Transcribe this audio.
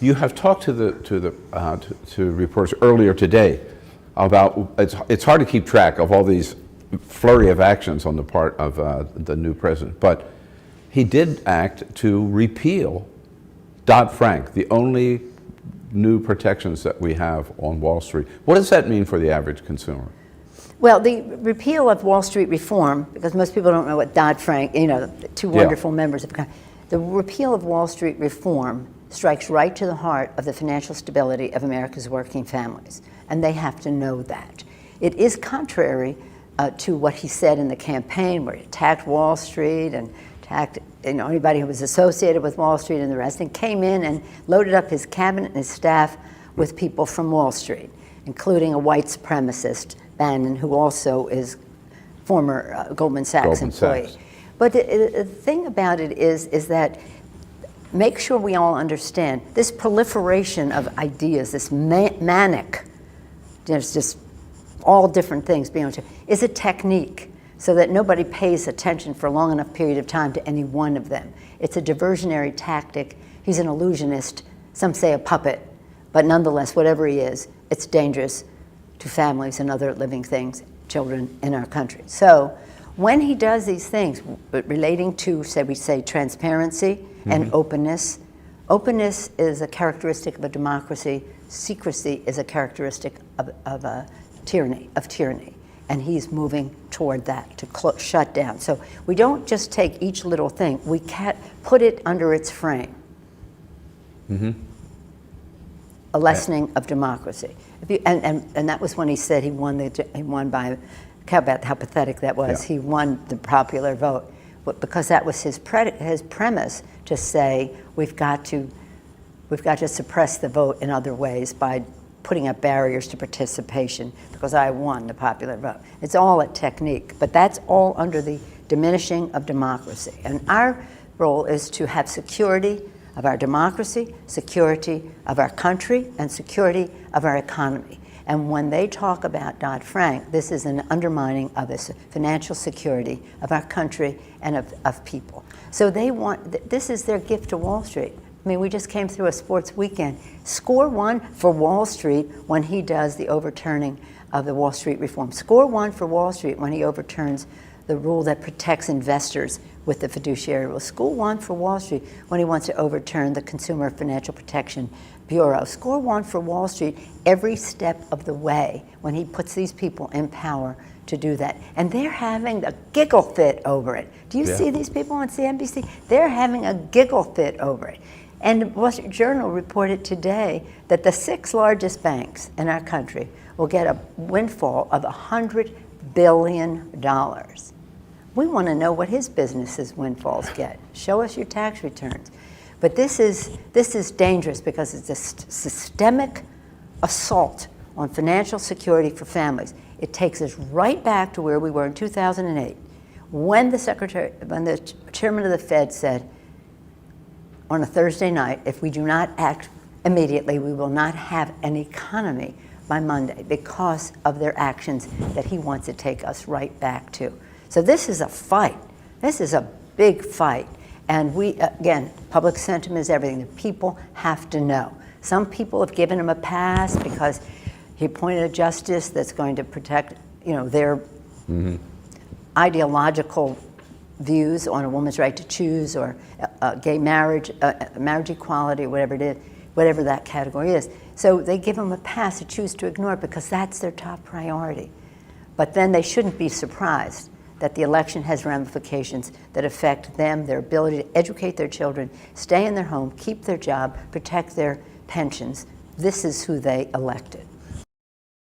You have talked to reporters earlier today about it's hard to keep track of all these flurry of actions on the part of the new president, but he did act to repeal Dodd Frank, the only new protections that we have on Wall Street. What does that mean for the average consumer? Well, the repeal of Wall Street reform, because most people don't know what Dodd Frank, the two wonderful members of Congress, the repeal of Wall Street reform strikes right to the heart of the financial stability of America's working families, and they have to know that. It is contrary to what he said in the campaign, where he attacked Wall Street and attacked anybody who was associated with Wall Street and the rest, and came in and loaded up his cabinet and his staff with people from Wall Street, including a white supremacist, Bannon, who also is former Goldman Sachs employee. But the thing about it is that make sure we all understand this proliferation of ideas, this manic, there's just all different things being able to, is a technique so that nobody pays attention for a long enough period of time to any one of them. It's a diversionary tactic. He's an illusionist, some say a puppet, but nonetheless, whatever he is, it's dangerous to families and other living things, children in our country. So when he does these things relating to, say, transparency and openness, openness is a characteristic of a democracy, secrecy is a characteristic of a tyranny, and he's moving toward that, to shut down. So we don't just take each little thing, we can't put it under its frame. A lessening of democracy. And that was when he said he won by, about how pathetic that was. He won the popular vote, but because that was his premise to say we've got to suppress the vote in other ways by putting up barriers to participation because I won the popular vote. It's all a technique, but that's all under the diminishing of democracy. And our role is to have security of our democracy, security of our country, and security of our economy. And when they talk about Dodd Frank, this is an undermining of the financial security of our country and of people. So they want, this is their gift to Wall Street. I mean, we just came through a sports weekend. Score one for Wall Street when he does the overturning of the Wall Street reform. Score one for Wall Street when he overturns the rule that protects investors with the fiduciary rule. Score one for Wall Street when he wants to overturn the Consumer Financial Protection Bureau. Score one for Wall Street every step of the way when he puts these people in power to do that. And they're having a giggle fit over it. Do you see these people on CNBC? They're having a giggle fit over it. And the Wall Street Journal reported today that the 6 largest banks in our country will get a windfall of $100 billion. We want to know what his business's windfalls get. Show us your tax returns. But this is dangerous because it's a systemic assault on financial security for families. It takes us right back to where we were in 2008, when the chairman of the Fed said, on a Thursday night, if we do not act immediately, we will not have an economy by Monday because of their actions that he wants to take us right back to. So this is a fight. This is a big fight. And we, again, public sentiment is everything. The people have to know. Some people have given him a pass because he appointed a justice that's going to protect, their ideological views on a woman's right to choose or gay marriage, marriage equality, whatever it is, whatever that category is. So they give them a pass to choose to ignore it because that's their top priority. But then they shouldn't be surprised that the election has ramifications that affect them, their ability to educate their children, stay in their home, keep their job, protect their pensions. This is who they elected.